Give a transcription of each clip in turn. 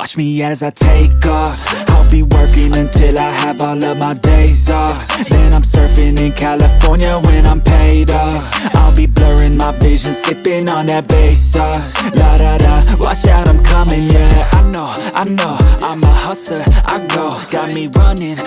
Watch me as I take off. I'll be working until I have all of my days off. Then I'm surfing in California when I'm paid off. I'll be blurring my vision, sipping on that bass sauce. La da da, watch out, I'm coming, yeah. I know, I'm a hustler, I go. Got me running,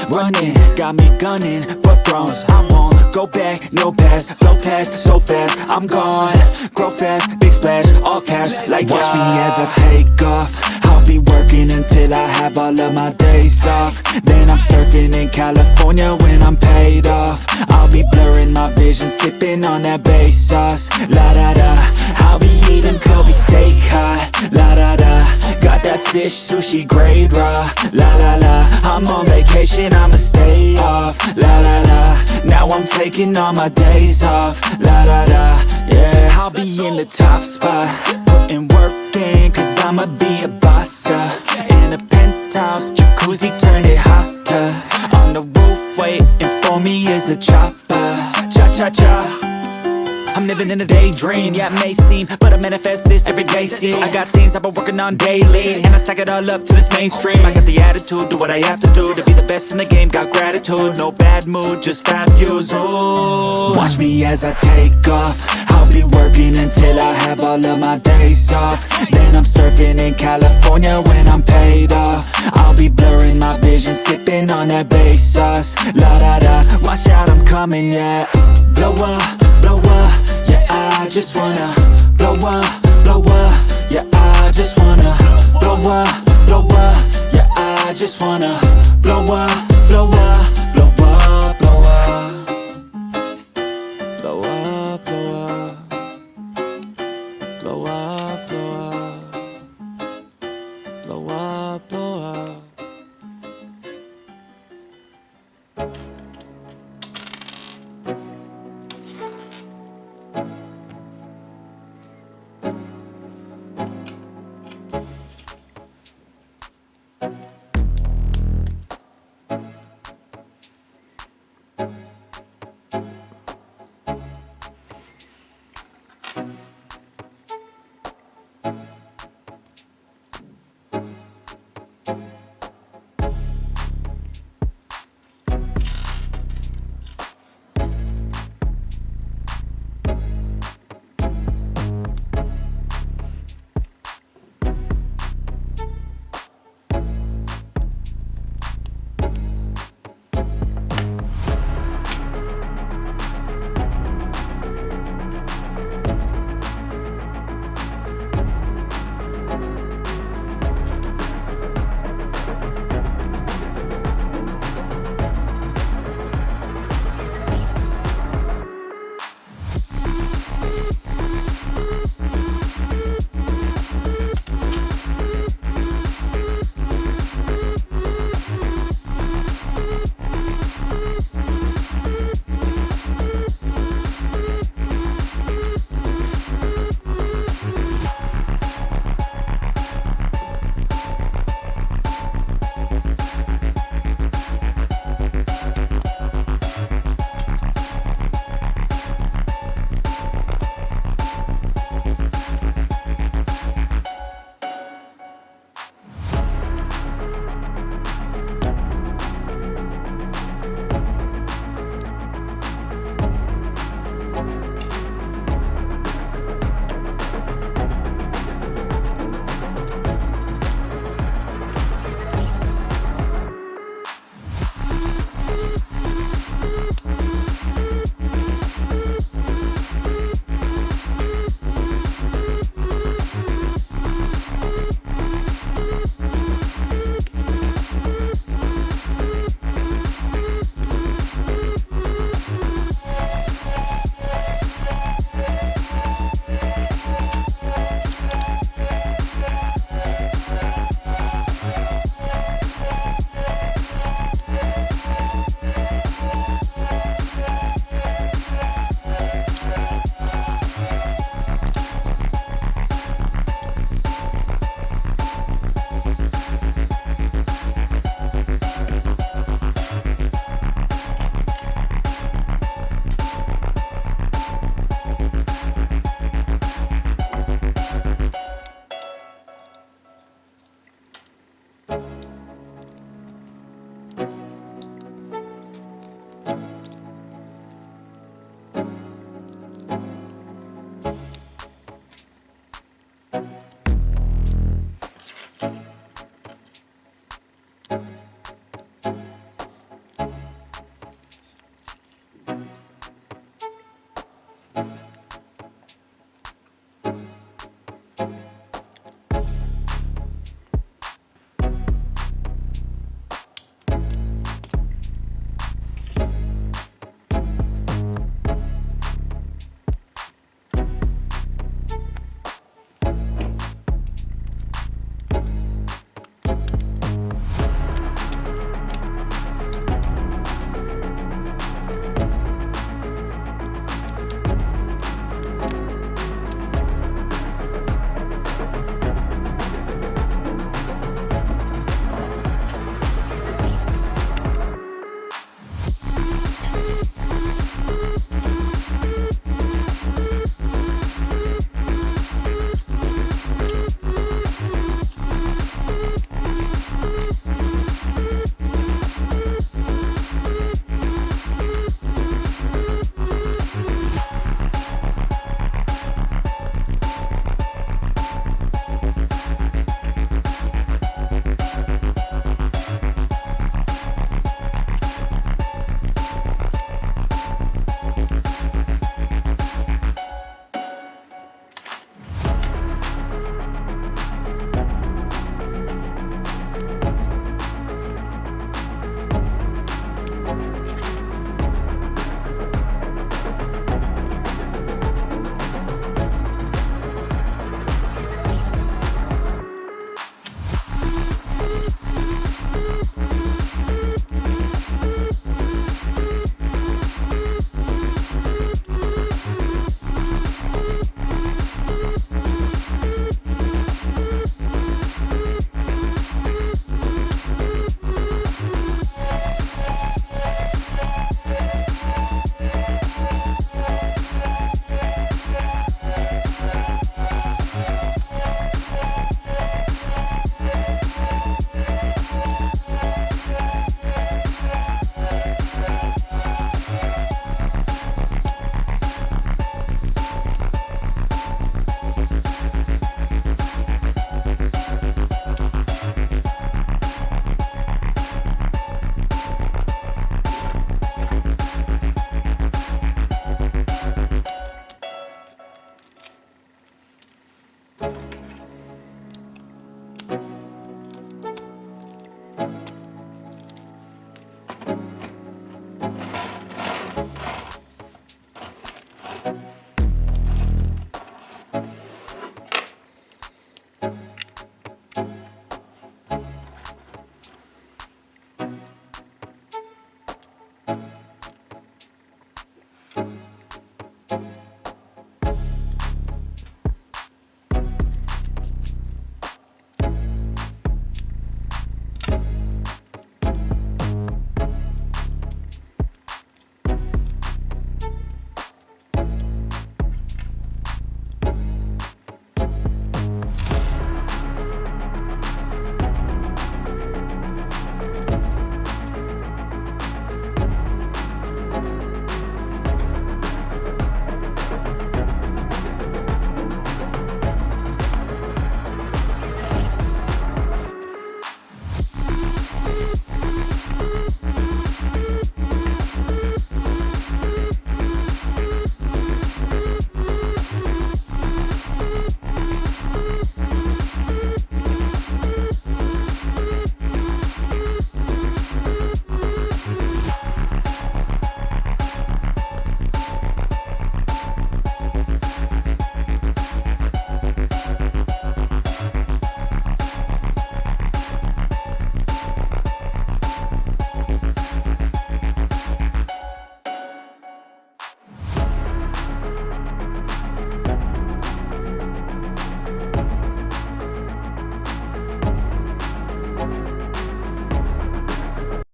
got me gunning for thrones. I won't go back, no pass, blow past so fast. I'm gone, grow fast, big splash, all cash, like watch me as I take off. I'll be working until I have all of my days off. Then I'm surfing in California when I'm paid off. I'll be blurring my vision, sipping on that bass sauce. La da da, I'll be eating Kobe steak hot. La da da, got that fish sushi grade raw. La la la, I'm on vacation, I'ma stay off. La la la, now I'm taking all my days off. La da da, yeah, I'll be in the top spot, putting work in, cause I'ma be a boss, yeah. In a penthouse, jacuzzi, turn it hotter. On the roof, waiting for me is a chopper. Cha-cha-cha, I'm living in a daydream, yeah it may seem, but I manifest this every day, see. I got things I've been working on daily, and I stack it all up to this mainstream. I got the attitude, do what I have to do to be the best in the game, got gratitude. No bad mood, just fab views, ooh. Watch me as I take off. I'll be working until I have all of my days off. Then I'm surfing in California when I'm paid off. I'll be blurring my vision, sipping on that bass sauce. La da da, watch out, I'm coming, yeah. Blow up, yeah, I just wanna blow up, yeah, I just wanna blow up, yeah, I just wanna blow up,